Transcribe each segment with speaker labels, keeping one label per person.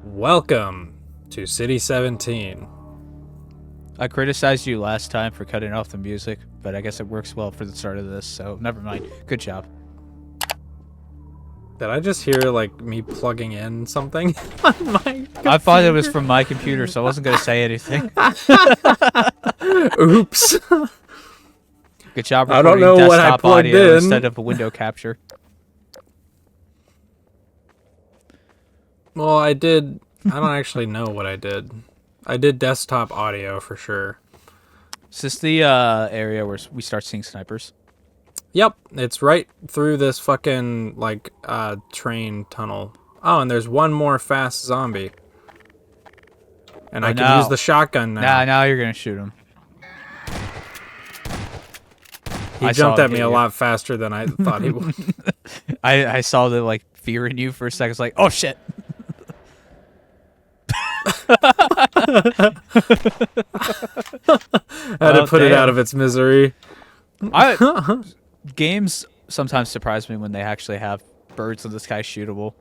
Speaker 1: Welcome to City 17.
Speaker 2: I criticized you last time for cutting off the music, but I guess it works well for the start of this, so never mind. Good job.
Speaker 1: Did I just hear, like, me plugging in something on my computer?
Speaker 2: I thought it was from my computer, so I wasn't going to say anything.
Speaker 1: Oops.
Speaker 2: Good job
Speaker 1: I don't
Speaker 2: recording
Speaker 1: know what I
Speaker 2: desktop
Speaker 1: plugged
Speaker 2: audio
Speaker 1: in.
Speaker 2: instead of a window capture.
Speaker 1: Well, I don't actually know what I did. I did desktop audio for sure.
Speaker 2: Is this the area where we start seeing snipers?
Speaker 1: Yep, it's right through this fucking, like, train tunnel. Oh, and there's one more fast zombie. And I can use the shotgun now.
Speaker 2: Now you're going to shoot him.
Speaker 1: He jumped at me a lot faster than I thought he would.
Speaker 2: I saw the, like, fear in you for a second. I was like, oh, shit.
Speaker 1: I had to put it out of its misery.
Speaker 2: Games sometimes surprise me when they actually have birds in the sky shootable.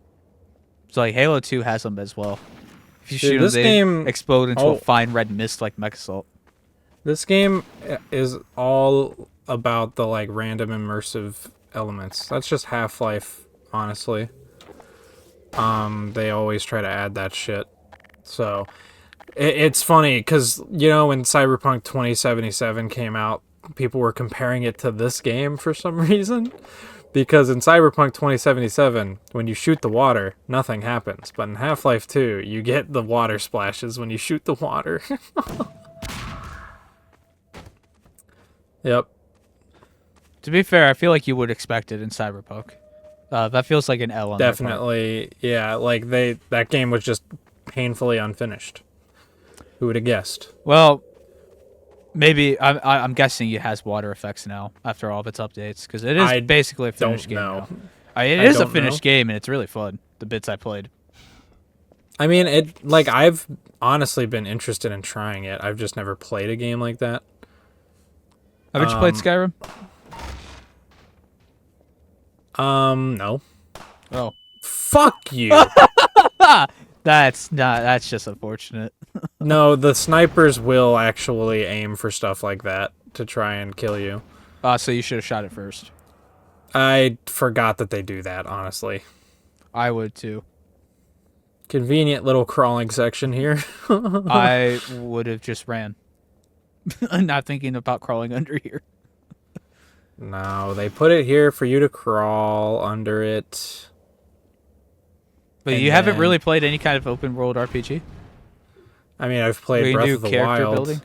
Speaker 2: So like Halo 2 has them as well. If you shoot them, they explode into a fine red mist like Mech Assault. This
Speaker 1: game is all about the like random immersive elements. That's just Half-Life, honestly. They always try to add that shit. So it's funny because, you know, when Cyberpunk 2077 came out, people were comparing it to this game for some reason. Because in Cyberpunk 2077, when you shoot the water, nothing happens. But in Half-Life 2, you get the water splashes when you shoot the water. Yep.
Speaker 2: To be fair, I feel like you would expect it in Cyberpunk. That feels like an L on
Speaker 1: Definitely, yeah. Like that game was just painfully unfinished. Who would have guessed?
Speaker 2: Well, maybe I'm guessing it has water effects now after all of its updates because it is basically a finished game now. It is a finished game and it's really fun. The bits I played.
Speaker 1: I mean, I've honestly been interested in trying it. I've just never played a game like that.
Speaker 2: Haven't you played Skyrim?
Speaker 1: No.
Speaker 2: Oh.
Speaker 1: Fuck you.
Speaker 2: That's just unfortunate.
Speaker 1: No, the snipers will actually aim for stuff like that to try and kill you.
Speaker 2: So you should have shot it first.
Speaker 1: I forgot that they do that, honestly.
Speaker 2: I would too.
Speaker 1: Convenient little crawling section here.
Speaker 2: I would have just ran. Not thinking about crawling under here.
Speaker 1: No, they put it here for you to crawl under it.
Speaker 2: But you haven't really played any kind of open world RPG?
Speaker 1: I mean, I've played Breath of the Wild building?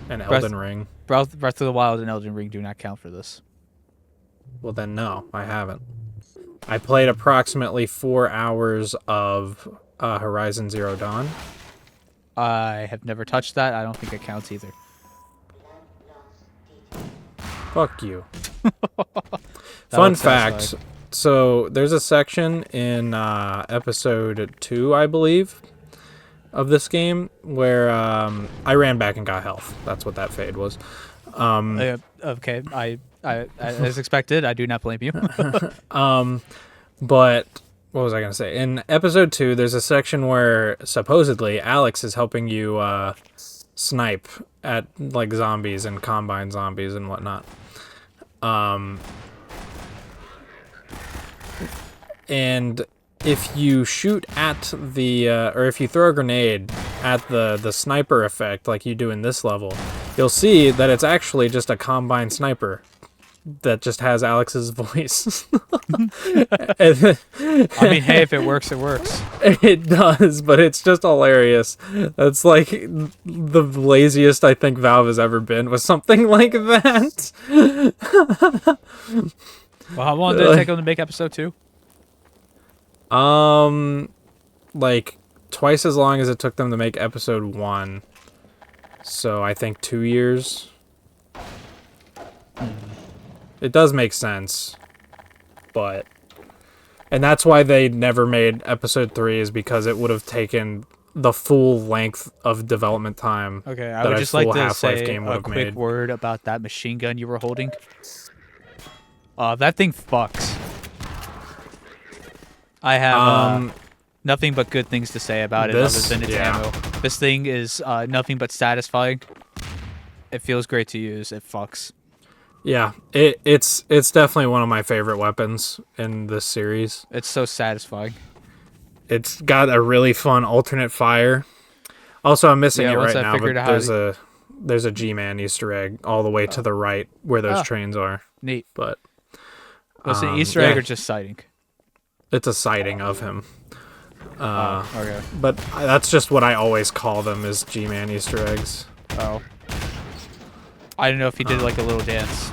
Speaker 1: And Elden Ring.
Speaker 2: Breath of the Wild and Elden Ring do not count for this.
Speaker 1: Well, then no, I haven't. I played approximately 4 hours of Horizon Zero Dawn.
Speaker 2: I have never touched that. I don't think it counts either.
Speaker 1: Fuck you. Fun fact. So there's a section in episode 2, I believe, of this game where I ran back and got health. That's what that fade was.
Speaker 2: Okay, I as expected, I do not blame you.
Speaker 1: But what was I gonna say? In episode 2, there's a section where supposedly Alyx is helping you snipe at like zombies and combine zombies and whatnot. And if you shoot at the, or if you throw a grenade at the sniper effect like you do in this level, you'll see that it's actually just a combine sniper that just has Alex's voice.
Speaker 2: I mean, hey, if it works, it works.
Speaker 1: It does, but it's just hilarious. That's like the laziest I think Valve has ever been with something like that.
Speaker 2: Well, how long did it take them to make episode 2?
Speaker 1: Like twice as long as it took them to make episode 1. So I think 2 years. It does make sense, but... And that's why they never made episode 3, is because it would have taken the full length of development time.
Speaker 2: Okay, I would just like to say a quick
Speaker 1: made.
Speaker 2: word about that machine gun you were holding. That thing fucks. I have Nothing but good things to say about it, other than its ammo. This thing is nothing but satisfying. It feels great to use. It fucks.
Speaker 1: Yeah, it's definitely one of my favorite weapons in this series.
Speaker 2: It's so satisfying.
Speaker 1: It's got a really fun alternate fire. Also, I'm missing it right now, but there's a G-Man Easter egg all the way to the right where those trains are.
Speaker 2: Neat.
Speaker 1: But
Speaker 2: was it an Easter egg or just sighting?
Speaker 1: It's a sighting of him.
Speaker 2: Okay.
Speaker 1: But that's just what I always call them, is G-Man Easter eggs.
Speaker 2: Oh. I don't know if he did like a little dance.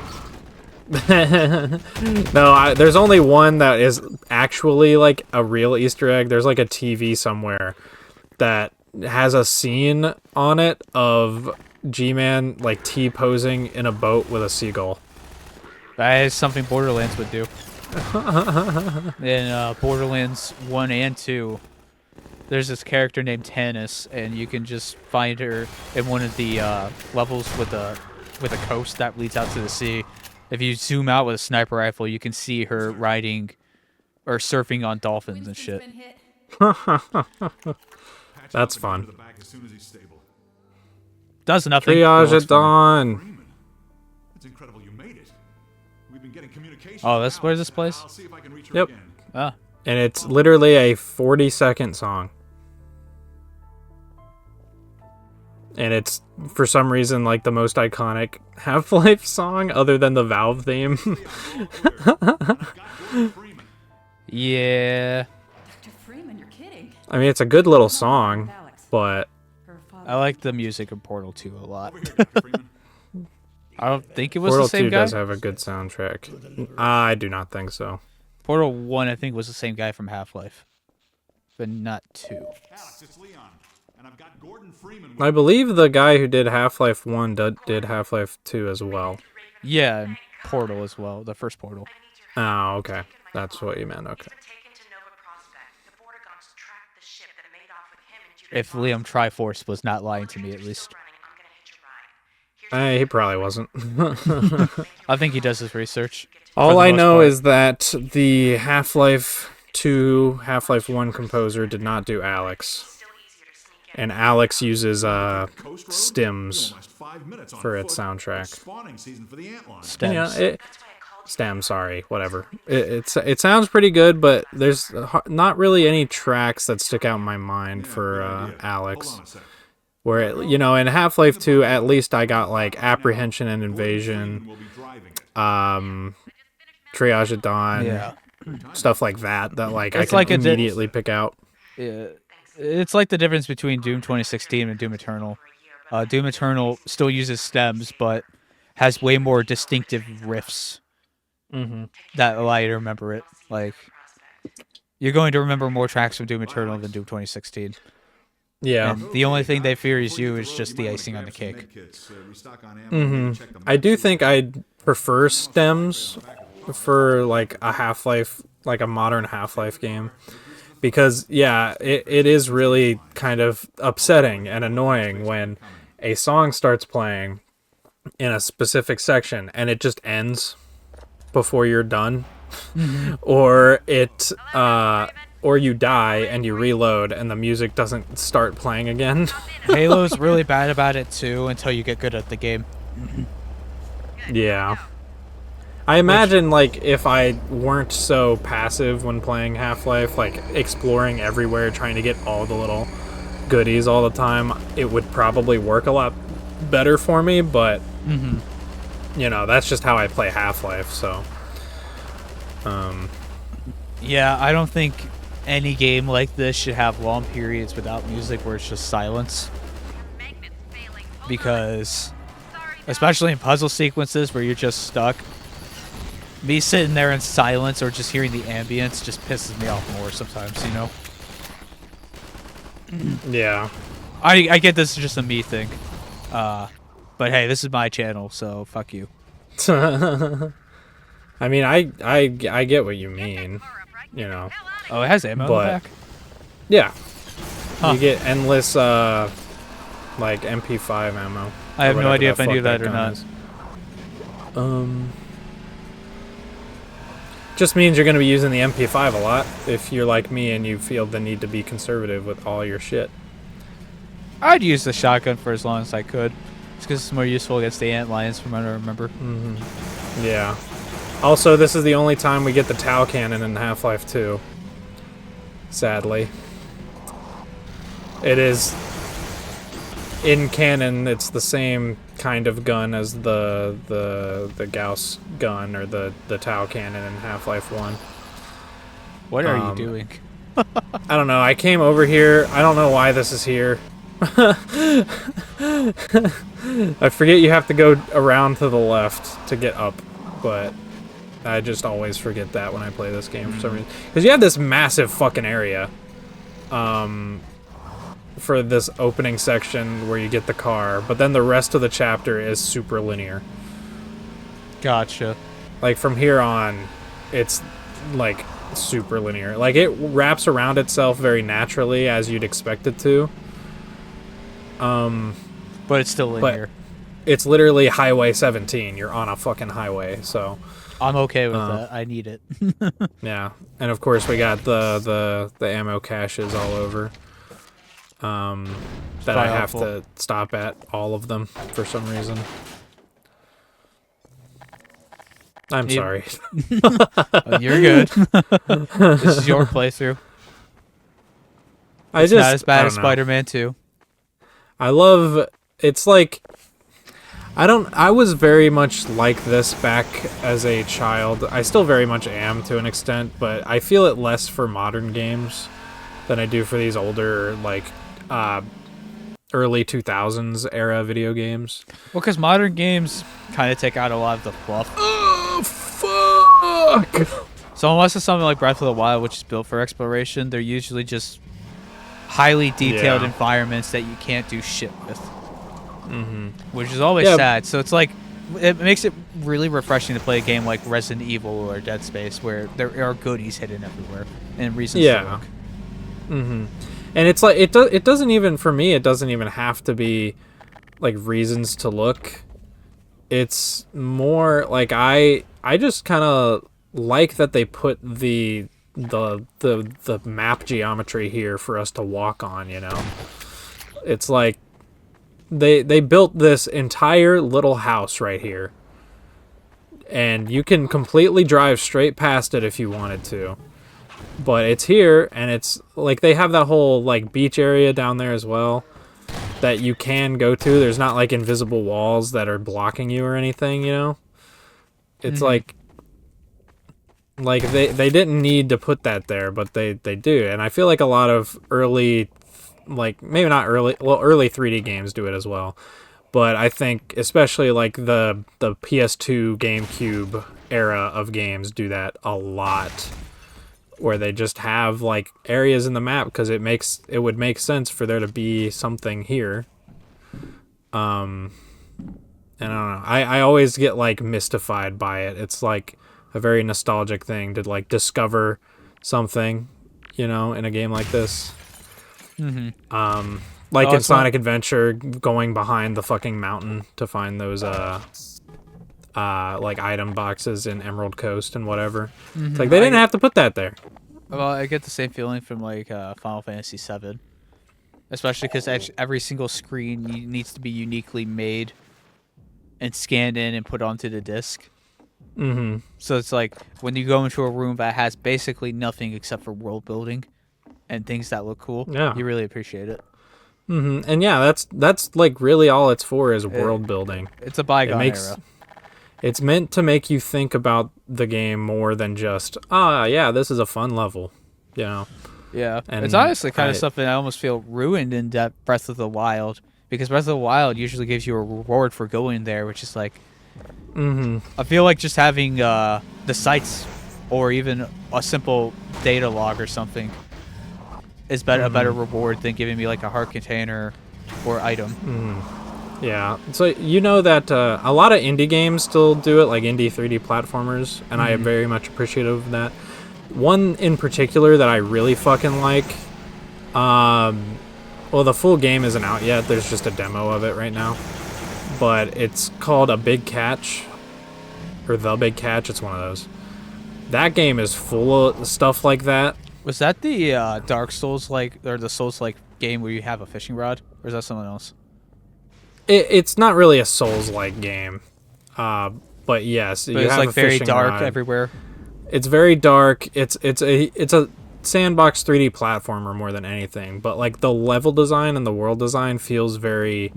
Speaker 1: No, there's only one that is actually like a real Easter egg. There's like a TV somewhere that has a scene on it of G-Man like T-posing in a boat with a seagull.
Speaker 2: That is something Borderlands would do. In Borderlands 1 and 2, there's this character named Tannis, and you can just find her in one of the levels with a coast that leads out to the sea. If you zoom out with a sniper rifle, you can see her riding or surfing on dolphins and shit.
Speaker 1: That's fun.
Speaker 2: Does nothing.
Speaker 1: Triage at dawn.
Speaker 2: Oh, where's this place?
Speaker 1: Yep.
Speaker 2: Ah.
Speaker 1: And it's literally a 40-second song. And it's, for some reason, like the most iconic Half-Life song other than the Valve theme.
Speaker 2: Yeah.
Speaker 1: I mean, it's a good little song, but
Speaker 2: I like the music of Portal 2 a lot. I don't think it was
Speaker 1: Portal
Speaker 2: the same
Speaker 1: 2
Speaker 2: guy.
Speaker 1: does have a good soundtrack. I do not think so.
Speaker 2: Portal 1, I think, was the same guy from Half-Life, but not 2.
Speaker 1: I believe the guy who did Half-Life 1 did Half-Life 2 as well.
Speaker 2: Yeah, and Portal as well, the first Portal.
Speaker 1: Oh, okay. That's what you meant, okay.
Speaker 2: If Liam Triforce was not lying to me, at least.
Speaker 1: He probably wasn't.
Speaker 2: I think he does his research.
Speaker 1: All I know is that the Half-Life 2, Half-Life 1 composer did not do Alyx. And Alyx uses stems for its soundtrack.
Speaker 2: Stems.
Speaker 1: Yeah, stems, sorry, whatever. It sounds pretty good, but there's not really any tracks that stick out in my mind for Alyx. Where, in Half-Life 2, at least I got, like, Apprehension and Invasion, Triage at Dawn, stuff like that, like, I can immediately pick out.
Speaker 2: Yeah, it's like the difference between Doom 2016 and Doom Eternal. Doom Eternal still uses stems, but has way more distinctive riffs that allow you to remember it. Like, you're going to remember more tracks from Doom Eternal than Doom 2016.
Speaker 1: Yeah.
Speaker 2: And the only thing they fears you is just the icing on the cake.
Speaker 1: I do think I'd prefer stems for like a Half-Life, like a modern Half-Life game. Because, yeah, it is really kind of upsetting and annoying when a song starts playing in a specific section and it just ends before you're done. Or or you die and you reload and the music doesn't start playing again.
Speaker 2: Halo's really bad about it too until you get good at the game.
Speaker 1: Yeah. I imagine, like, if I weren't so passive when playing Half-Life, like, exploring everywhere, trying to get all the little goodies all the time, it would probably work a lot better for me, but, that's just how I play Half-Life, so.
Speaker 2: Yeah, I don't think any game like this should have long periods without music where it's just silence. Because, especially in puzzle sequences where you're just stuck, me sitting there in silence or just hearing the ambience just pisses me off more sometimes,
Speaker 1: Yeah.
Speaker 2: I get this is just a me thing. But hey, this is my channel, so fuck you.
Speaker 1: I mean, I get what you mean,
Speaker 2: Oh, it has ammo in the back?
Speaker 1: Yeah. You get endless, like, MP5 ammo.
Speaker 2: I have no idea if I knew that or not.
Speaker 1: Just means you're going to be using the MP5 a lot if you're like me and you feel the need to be conservative with all your shit.
Speaker 2: I'd use the shotgun for as long as I could. It's because it's more useful against the ant lions from what I remember.
Speaker 1: Mm-hmm. Yeah. Also, this is the only time we get the Tau cannon in Half-Life 2. Sadly. It is... In canon, it's the same kind of gun as the Gauss gun or the Tau cannon in Half-Life 1.
Speaker 2: What are you doing?
Speaker 1: I don't know. I came over here. I don't know why this is here. I forget you have to go around to the left to get up, but I just always forget that when I play this game for some reason. Because you have this massive fucking area for this opening section where you get the car, but then the rest of the chapter is super linear.
Speaker 2: Gotcha.
Speaker 1: Like, from here on, it's, like, super linear. Like, it wraps around itself very naturally, as you'd expect it to.
Speaker 2: But it's still linear.
Speaker 1: But it's literally Highway 17. You're on a fucking highway, so...
Speaker 2: I'm okay with that. I need it.
Speaker 1: Yeah. And, of course, we got the ammo caches all over. That I have to stop at all of them for some reason. I'm sorry.
Speaker 2: You're good. This is your playthrough. It's not as bad as Spider-Man 2.
Speaker 1: I love... It's like... I was very much like this back as a child. I still very much am to an extent, but I feel it less for modern games than I do for these older, like, early 2000s era video games.
Speaker 2: Well, because modern games kind of take out a lot of the fluff.
Speaker 1: Oh, fuck!
Speaker 2: So unless it's something like Breath of the Wild, which is built for exploration, they're usually just highly detailed environments that you can't do shit with. Mm-hmm. Which is always sad. So it's like, it makes it really refreshing to play a game like Resident Evil or Dead Space, where there are goodies hidden everywhere and reasons to look.
Speaker 1: Mm-hmm. And it's like, it doesn't even, for me, it doesn't even have to be like reasons to look. It's more like I just kind of like that they put the map geometry here for us to walk on, you know. It's like they built this entire little house right here, and you can completely drive straight past it if you wanted to. But it's here, and it's like they have that whole like beach area down there as well that you can go to. There's not like invisible walls that are blocking you or anything, you know. It's like they didn't need to put that there, but they do. And I feel like a lot of early, like maybe not early, well, early 3D games do it as well. But I think especially like the PS2 GameCube era of games do that a lot, where they just have like areas in the map because it would make sense for there to be something here. And I don't know. I always get like mystified by it. It's like a very nostalgic thing to like discover something, you know, in a game like this. Mm-hmm. Like in Sonic Adventure, going behind the fucking mountain to find those like item boxes in Emerald Coast and whatever. Mm-hmm. It's like they didn't have to put that there.
Speaker 2: Well, I get the same feeling from like Final Fantasy VII, especially because every single screen needs to be uniquely made and scanned in and put onto the disc. Mm-hmm. So it's like when you go into a room that has basically nothing except for world building and things that look cool, you really appreciate it.
Speaker 1: Mm-hmm. And yeah, that's like really all it's for is world building.
Speaker 2: It's a bygone era.
Speaker 1: It's meant to make you think about the game more than just, yeah, this is a fun level, you know?
Speaker 2: Yeah. And it's honestly kind of something I almost feel ruined in Breath of the Wild, because Breath of the Wild usually gives you a reward for going there, which is like, I feel like just having the sites or even a simple data log or something is a better reward than giving me like a heart container or item. Yeah, so you know that a lot of indie games still do it, like indie 3D platformers, and I am very much appreciative of that. One in particular that I really fucking like, well, the full game isn't out yet, there's just a demo of it right now, but it's called A Big Catch, or The Big Catch, it's one of those.
Speaker 1: That game is full of stuff like that.
Speaker 2: Was that the Dark Souls or the Souls game where you have a fishing rod, or is that someone else?
Speaker 1: It's not really a Souls-like game, but yes,
Speaker 2: But
Speaker 1: you
Speaker 2: it's
Speaker 1: have a
Speaker 2: very
Speaker 1: fishing
Speaker 2: dark
Speaker 1: rod.
Speaker 2: everywhere.
Speaker 1: It's very dark. It's a sandbox 3D platformer more than anything, but like the level design and the world design feels very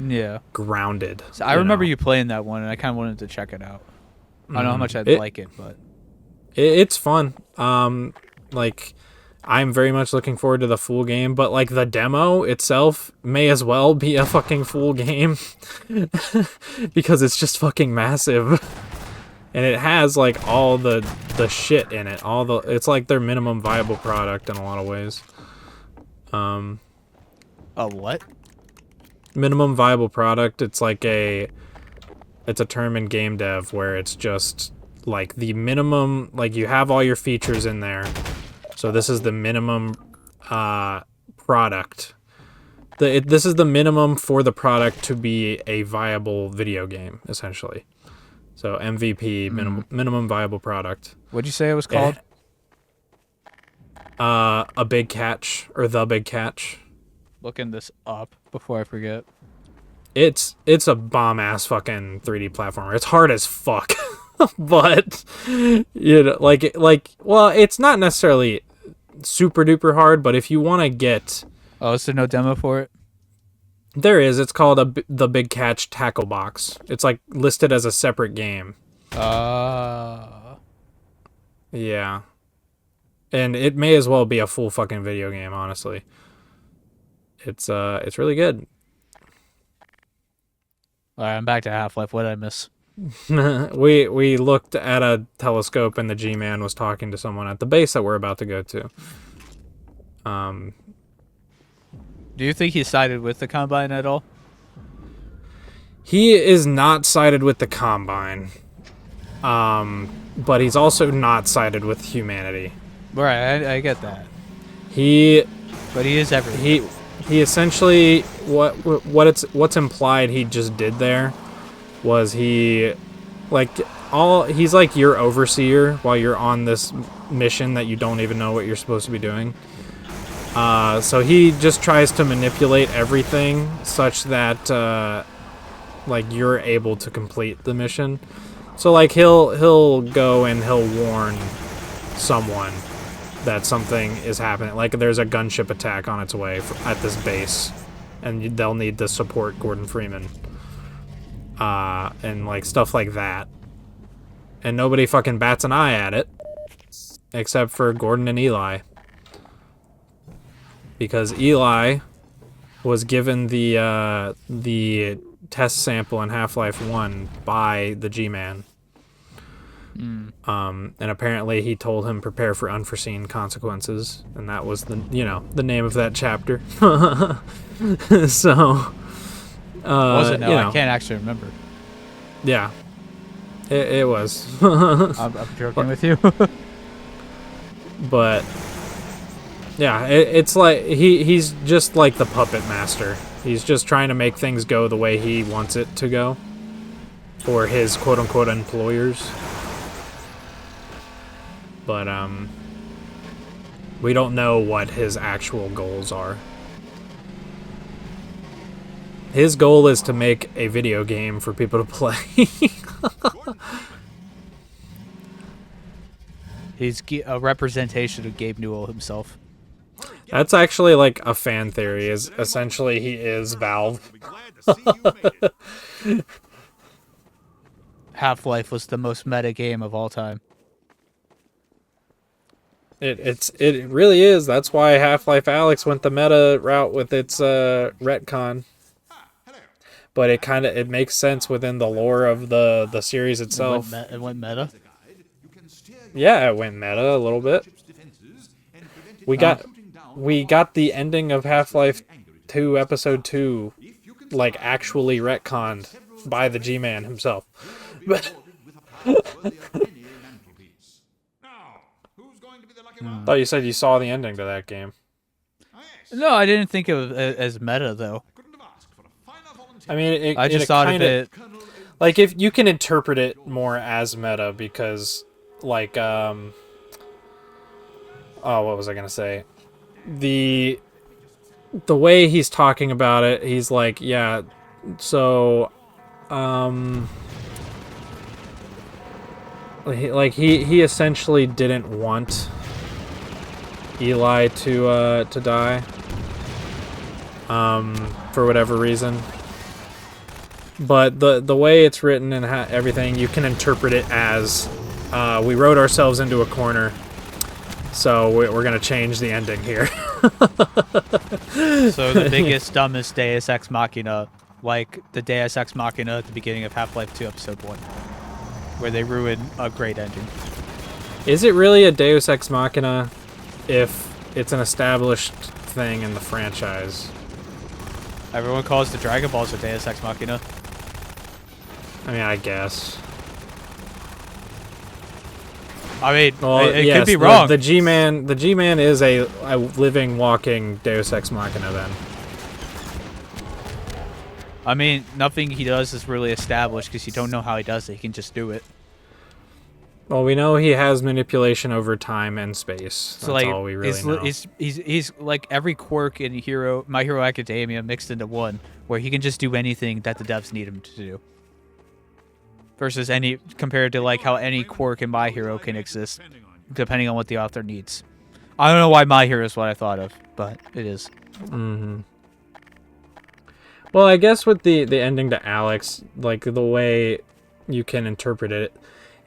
Speaker 1: grounded.
Speaker 2: So I remember you playing that one, and I kind of wanted to check it out. I don't know how much I'd like it, but
Speaker 1: it's fun. Like I'm very much looking forward to the full game, but like the demo itself may as well be a fucking full game because it's just fucking massive. And it has like all the shit in it. It's like their minimum viable product in a lot of ways.
Speaker 2: A what?
Speaker 1: Minimum viable product, it's a term in game dev where it's just like the minimum, like you have all your features in there. So this is the minimum product. This is the minimum for the product to be a viable video game, essentially. So MVP, minimum viable product.
Speaker 2: What'd you say it was called?
Speaker 1: A Big Catch, or The Big Catch.
Speaker 2: Looking this up before I forget.
Speaker 1: It's a bomb-ass fucking 3D platformer. It's hard as fuck. But, you know, well, it's not necessarily super duper hard, but if you want to get...
Speaker 2: Oh, is there no demo for it?
Speaker 1: There is. It's called The Big Catch Tackle Box. It's like listed as a separate game. Yeah. And it may as well be a full fucking video game, honestly. It's really good.
Speaker 2: All right, I'm back to Half-Life. What did I miss?
Speaker 1: we looked at a telescope and the G-Man was talking to someone at the base that we're about to go to.
Speaker 2: Do you think he sided with the Combine at all?
Speaker 1: He is not sided with the Combine. But he's also not sided with humanity.
Speaker 2: Right, I get that.
Speaker 1: But
Speaker 2: he is everything.
Speaker 1: He essentially what's implied he just did there was he's like your overseer while you're on this mission that you don't even know what you're supposed to be doing. So he just tries to manipulate everything such that like you're able to complete the mission. So like he'll go and he'll warn someone that something is happening. Like there's a gunship attack on its way at this base, and they'll need to support Gordon Freeman. And like stuff like that. And nobody fucking bats an eye at it, except for Gordon and Eli. Because Eli was given the test sample in Half-Life 1 by the G-Man. And apparently he told him prepare for unforeseen consequences, and that was the name of that chapter. So
Speaker 2: was it? No, I can't actually remember.
Speaker 1: Yeah, it was.
Speaker 2: I'm joking with you.
Speaker 1: But yeah, it's like he's just like the puppet master. He's just trying to make things go the way he wants it to go for his quote-unquote employers. But we don't know what his actual goals are. His goal is to make a video game for people to play.
Speaker 2: He's a representation of Gabe Newell himself.
Speaker 1: That's actually like a fan theory. Is essentially he is Valve.
Speaker 2: Half-Life was the most meta game of all time.
Speaker 1: It really is. That's why Half-Life Alyx went the meta route with its retcon. But it makes sense within the lore of the series itself.
Speaker 2: It went meta?
Speaker 1: Yeah, it went meta a little bit. We got the ending of Half-Life 2 Episode 2 like actually retconned by the G-Man himself. Thought you said you saw the ending to that game.
Speaker 2: No, I didn't think of it as meta though.
Speaker 1: I mean,
Speaker 2: I just thought of it
Speaker 1: like if you can interpret it more as meta because like Oh, what was I gonna say? The way he's talking about it, he's like, yeah, so, he essentially didn't want Eli to die, for whatever reason. But the way it's written and everything, you can interpret it as, we wrote ourselves into a corner, so we're gonna change the ending here.
Speaker 2: So the biggest, dumbest Deus Ex Machina, like the Deus Ex Machina at the beginning of Half-Life 2 Episode 1, where they ruin a great ending.
Speaker 1: Is it really a Deus Ex Machina if it's an established thing in the franchise?
Speaker 2: Everyone calls the Dragon Balls a Deus Ex Machina.
Speaker 1: I mean, I guess.
Speaker 2: I mean,
Speaker 1: well,
Speaker 2: it
Speaker 1: yes,
Speaker 2: could be wrong.
Speaker 1: The G-Man is a living, walking Deus Ex Machina then.
Speaker 2: I mean, nothing he does is really established because you don't know how he does it. He can just do it.
Speaker 1: Well, we know he has manipulation over time and space.
Speaker 2: So,
Speaker 1: That's
Speaker 2: like,
Speaker 1: all we really know.
Speaker 2: He's like every quirk in My Hero Academia mixed into one, where he can just do anything that the devs need him to do. Versus compared to like how any quirk in My Hero can exist, depending on what the author needs. I don't know why My Hero is what I thought of, but it is.
Speaker 1: Mm-hmm. Well, I guess with the ending to Alyx, like the way you can interpret it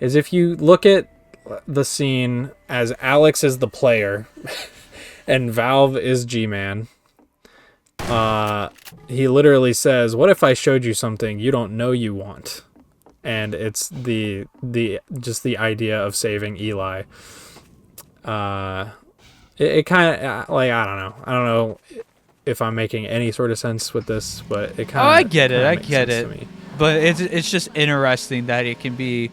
Speaker 1: is if you look at the scene as Alyx is the player and Valve is G-Man. He literally says, "What if I showed you something you don't know you want?" And it's the idea of saving Eli. It kind of like I don't know if I'm making any sort of sense with this, but it kind of.
Speaker 2: Oh, I get it. But it's just interesting that it can be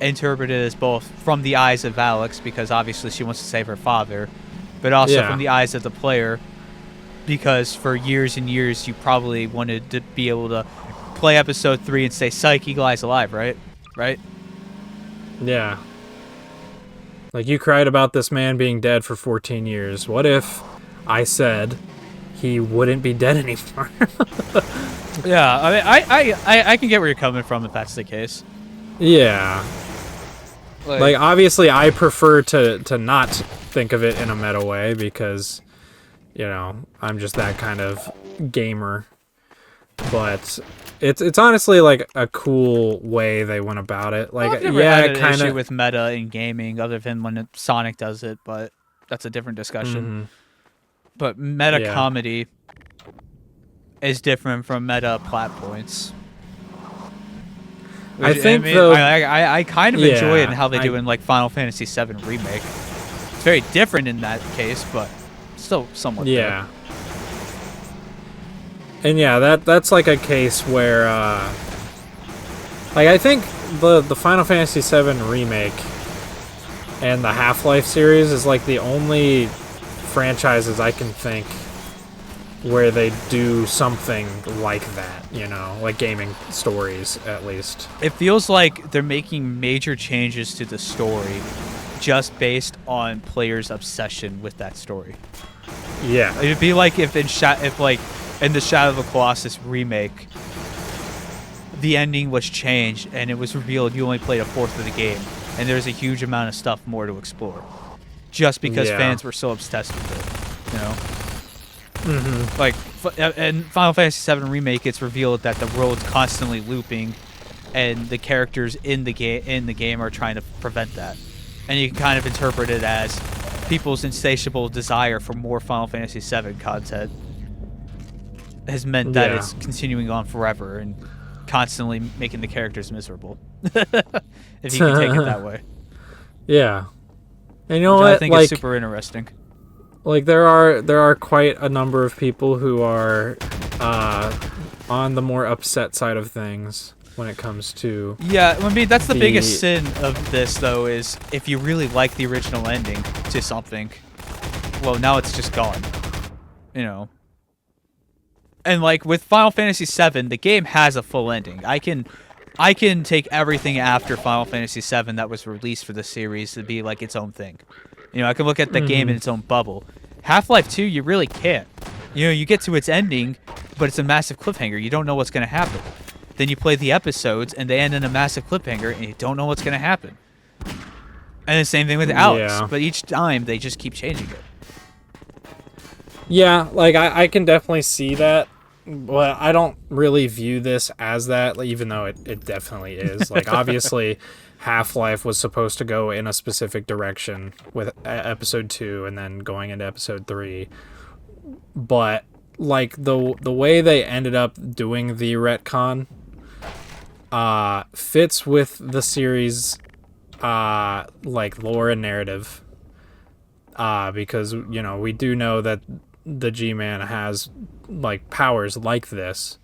Speaker 2: interpreted as both from the eyes of Alyx, because obviously she wants to save her father, but also from the eyes of the player, because for years and years you probably wanted to be able to play episode 3 and say, "Psych, Eli's alive," right? Right?
Speaker 1: Yeah. Like, you cried about this man being dead for 14 years. What if I said he wouldn't be dead anymore?
Speaker 2: Yeah, I mean, I can get where you're coming from if that's the case.
Speaker 1: Yeah. Like obviously, I prefer to not think of it in a meta way because, I'm just that kind of gamer. But it's honestly like a cool way they went about it. Like,
Speaker 2: I've never had an issue with meta in gaming, other than when Sonic does it, but that's a different discussion.
Speaker 1: Mm-hmm.
Speaker 2: But meta comedy is different from meta plot points.
Speaker 1: I think though,
Speaker 2: I kind of enjoy it in how they do in like Final Fantasy VII Remake. It's very different in that case, but still somewhat there.
Speaker 1: And that's like a case where like I think the Final Fantasy VII Remake and the Half-Life series is like the only franchises I can think where they do something like that, like gaming stories, at least.
Speaker 2: It feels like they're making major changes to the story just based on players' obsession with that story.
Speaker 1: Yeah.
Speaker 2: It'd be like if in the Shadow of the Colossus remake, the ending was changed and it was revealed you only played a fourth of the game, and there's a huge amount of stuff more to explore, just because fans were so obsessed with it,
Speaker 1: Mm-hmm.
Speaker 2: Like, in Final Fantasy VII Remake, it's revealed that the world's constantly looping, and the characters in the game are trying to prevent that. And you can kind of interpret it as people's insatiable desire for more Final Fantasy VII content has meant that it's continuing on forever and constantly making the characters miserable. If you can take it that way.
Speaker 1: Yeah. And you know what?
Speaker 2: I think is super interesting.
Speaker 1: Like, there are quite a number of people who are on the more upset side of things when it comes to...
Speaker 2: Yeah, I mean, that's the biggest sin of this, though, is if you really like the original ending to something, well, now it's just gone. And, like, with Final Fantasy VII, the game has a full ending. I can take everything after Final Fantasy VII that was released for the series to be, like, its own thing. You know, I can look at the game in its own bubble. Half-Life 2, you really can't. You know, you get to its ending, but it's a massive cliffhanger. You don't know what's going to happen. Then you play the episodes, and they end in a massive cliffhanger, and you don't know what's going to happen. And the same thing with Alyx, but each time they just keep changing it.
Speaker 1: Yeah, like I can definitely see that, but I don't really view this as that, like, even though it definitely is. Like, obviously, Half-Life was supposed to go in a specific direction with episode 2 and then going into episode 3. But like the way they ended up doing the retcon fits with the series like lore and narrative. Because, you know, we do know that the G-Man has like powers like this.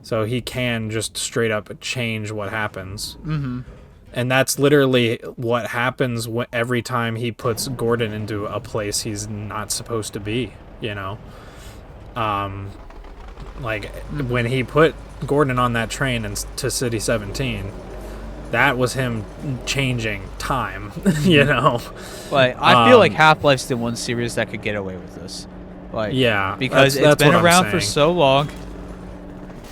Speaker 1: So he can just straight up change what happens.
Speaker 2: Mm-hmm.
Speaker 1: And that's literally what happens every time he puts Gordon into a place he's not supposed to be, you know? Like, when he put Gordon on that train to City 17, that was him changing time, you know?
Speaker 2: Like, I feel like Half-Life's the one series that could get away with this. Like,
Speaker 1: yeah,
Speaker 2: because it's been around for so long.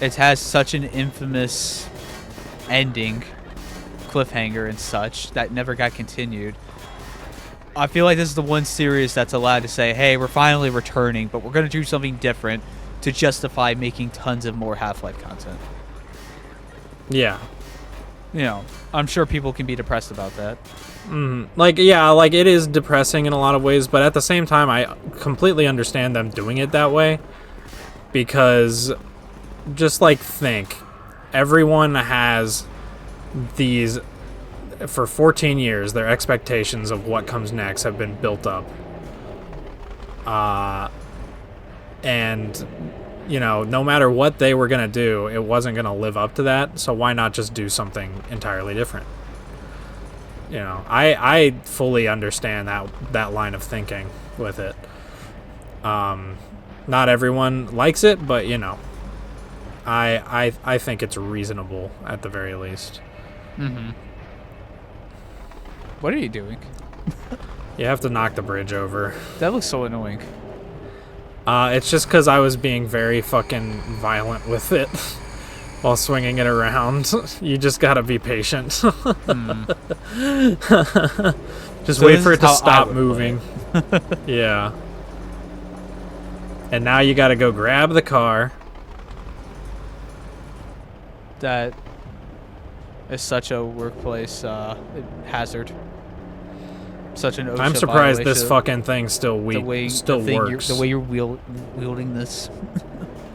Speaker 2: It has such an infamous ending, cliffhanger and such, that never got continued. I feel like this is the one series that's allowed to say, hey, we're finally returning, but we're going to do something different to justify making tons of more Half-Life content.
Speaker 1: Yeah.
Speaker 2: You know, I'm sure people can be depressed about that.
Speaker 1: Like, yeah, like, it is depressing in a lot of ways, but at the same time, I completely understand them doing it that way. Because, just, like, think. Everyone has these... For 14 years, their expectations of what comes next have been built up. And, you know, no matter what they were going to do, it wasn't going to live up to that, so why not just do something entirely different? You know, I fully understand that line of thinking with it. Not everyone likes it, but, you know, I think it's reasonable at the very least.
Speaker 2: Mm-hmm. What are you doing?
Speaker 1: You have to knock the bridge over.
Speaker 2: That looks so annoying.
Speaker 1: It's just because I was being very fucking violent with it while swinging it around. You just gotta be patient. Just wait for it to stop moving. Yeah. And now you gotta go grab the car.
Speaker 2: That is such a workplace hazard. Such an OSHA
Speaker 1: I'm surprised
Speaker 2: violation.
Speaker 1: this fucking thing still works.
Speaker 2: The way you're wielding this.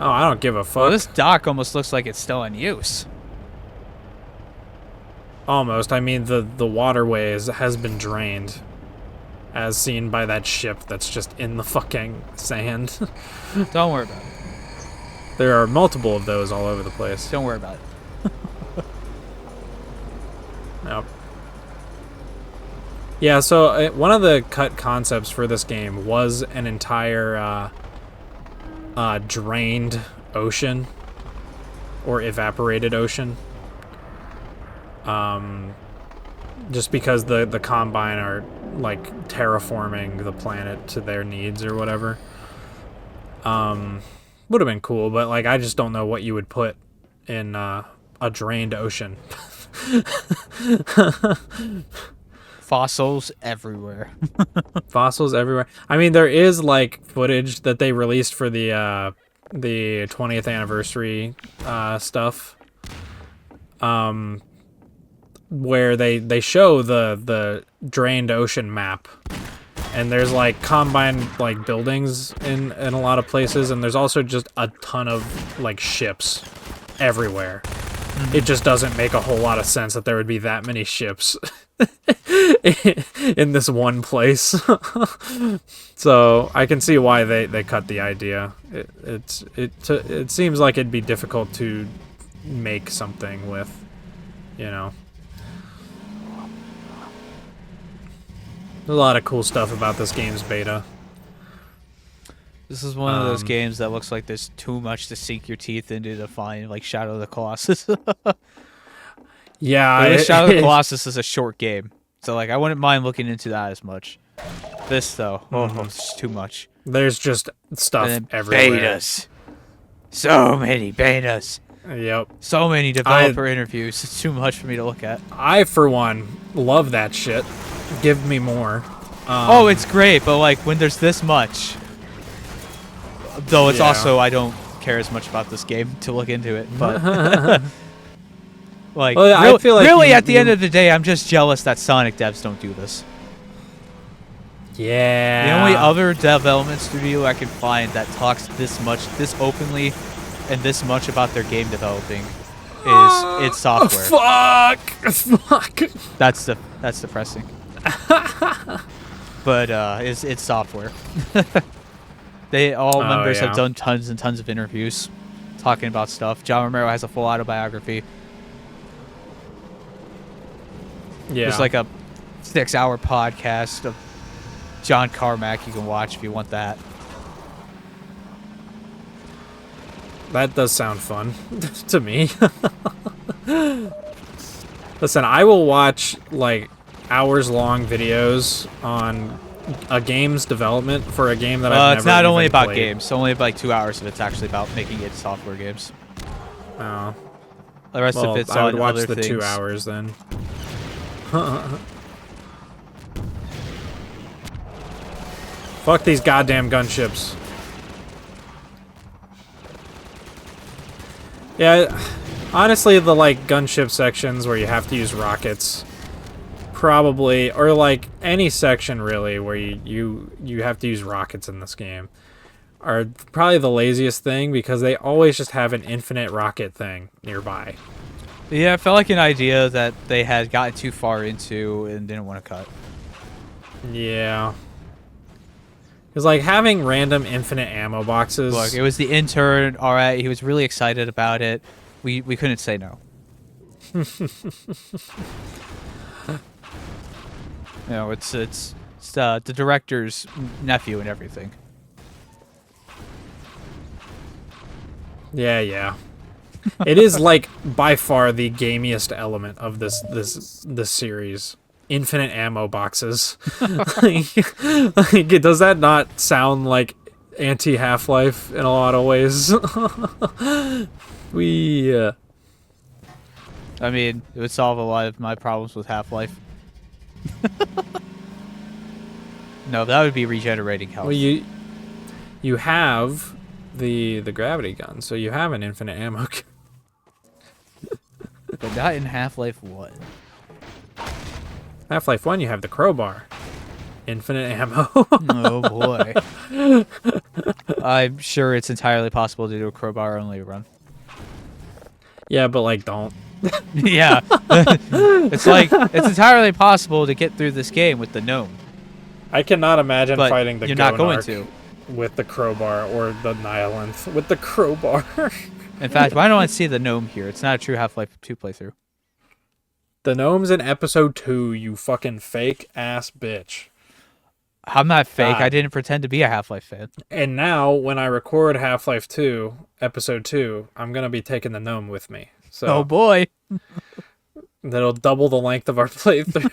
Speaker 1: Oh, I don't give a fuck.
Speaker 2: Well, this dock almost looks like it's still in use.
Speaker 1: Almost. I mean, the waterway has been drained, as seen by that ship that's just in the fucking sand.
Speaker 2: Don't worry about it.
Speaker 1: There are multiple of those all over the place.
Speaker 2: Don't worry about it.
Speaker 1: Yep. Yeah, so one of the cut concepts for this game was an entire drained ocean or evaporated ocean. Just because the Combine are like terraforming the planet to their needs or whatever. Would have been cool, but like I just don't know what you would put in a drained ocean.
Speaker 2: Fossils everywhere.
Speaker 1: Fossils everywhere. I mean, there is like footage that they released for the 20th anniversary stuff, where they show the drained ocean map, and there's like Combine like buildings in a lot of places, and there's also just a ton of like ships everywhere. It just doesn't make a whole lot of sense that there would be that many ships in this one place. So I can see why they cut the idea. It seems like it'd be difficult to make something with, you know. There's a lot of cool stuff about this game's beta.
Speaker 2: This is one of those games that looks like there's too much to sink your teeth into to find, like Shadow of the Colossus.
Speaker 1: Yeah,
Speaker 2: Shadow of the Colossus is a short game, so like I wouldn't mind looking into that as much. This though, it's too much.
Speaker 1: There's just stuff everywhere.
Speaker 2: Betas. So many betas.
Speaker 1: Yep.
Speaker 2: So many developer interviews. It's too much for me to look at.
Speaker 1: I, for one, love that shit. Give me more.
Speaker 2: It's great, but like when there's this much, though it's also I don't care as much about this game to look into it. But like, I feel like really at the end of the day, I'm just jealous that Sonic devs don't do this.
Speaker 1: Yeah.
Speaker 2: The only other development studio I can find that talks this openly, and this much about their game developing is id Software.
Speaker 1: Fuck.
Speaker 2: That's depressing. But it's id Software. They all members have done tons and tons of interviews talking about stuff. John Romero has a full autobiography.
Speaker 1: Yeah.
Speaker 2: There's like a 6-hour podcast of John Carmack you can watch if you want that.
Speaker 1: That does sound fun to me. Listen, I will watch like hours-long videos on a game's development for a game that I've never
Speaker 2: It's not only about
Speaker 1: played.
Speaker 2: games. It's only like 2 hours of it's actually about making id Software games.
Speaker 1: Oh.
Speaker 2: The rest of it's
Speaker 1: I would
Speaker 2: on
Speaker 1: watch
Speaker 2: other
Speaker 1: the
Speaker 2: things.
Speaker 1: 2 hours then. Fuck these goddamn gunships. Yeah, honestly, the like gunship sections where you have to use rockets, probably, or like any section really where you have to use rockets in this game, are probably the laziest thing because they always just have an infinite rocket thing nearby.
Speaker 2: Yeah, it felt like an idea that they had gotten too far into and didn't want to cut.
Speaker 1: Yeah. Because, like, having random infinite ammo boxes...
Speaker 2: Look, it was the intern, alright, he was really excited about it. We couldn't say no. It's the director's nephew and everything.
Speaker 1: Yeah. It is, like, by far the gamiest element of this series. Infinite ammo boxes. like, does that not sound like anti-Half-Life in a lot of ways?
Speaker 2: I mean, it would solve a lot of my problems with Half-Life. No, that would be regenerating health.
Speaker 1: Well, you have the gravity gun, so you have an infinite ammo.
Speaker 2: But not in Half-Life 1.
Speaker 1: Half-Life 1, you have the crowbar. Infinite ammo.
Speaker 2: Oh boy. I'm sure it's entirely possible to do a crowbar-only run.
Speaker 1: Yeah, but like, don't.
Speaker 2: Yeah. It's like, it's entirely possible to get through this game with the gnome.
Speaker 1: I cannot imagine
Speaker 2: but
Speaker 1: fighting the
Speaker 2: you're not going
Speaker 1: Gonarch
Speaker 2: to.
Speaker 1: with the crowbar or the Nihilith with the crowbar.
Speaker 2: In fact, why don't I see the gnome here? It's not a true Half-Life 2 playthrough.
Speaker 1: The gnome's in episode 2, you fucking fake ass bitch.
Speaker 2: I'm not fake. I didn't pretend to be a Half-Life fan.
Speaker 1: And now, when I record Half-Life 2, episode 2, I'm going to be taking the gnome with me. So
Speaker 2: oh boy.
Speaker 1: That'll double the length of our playthrough.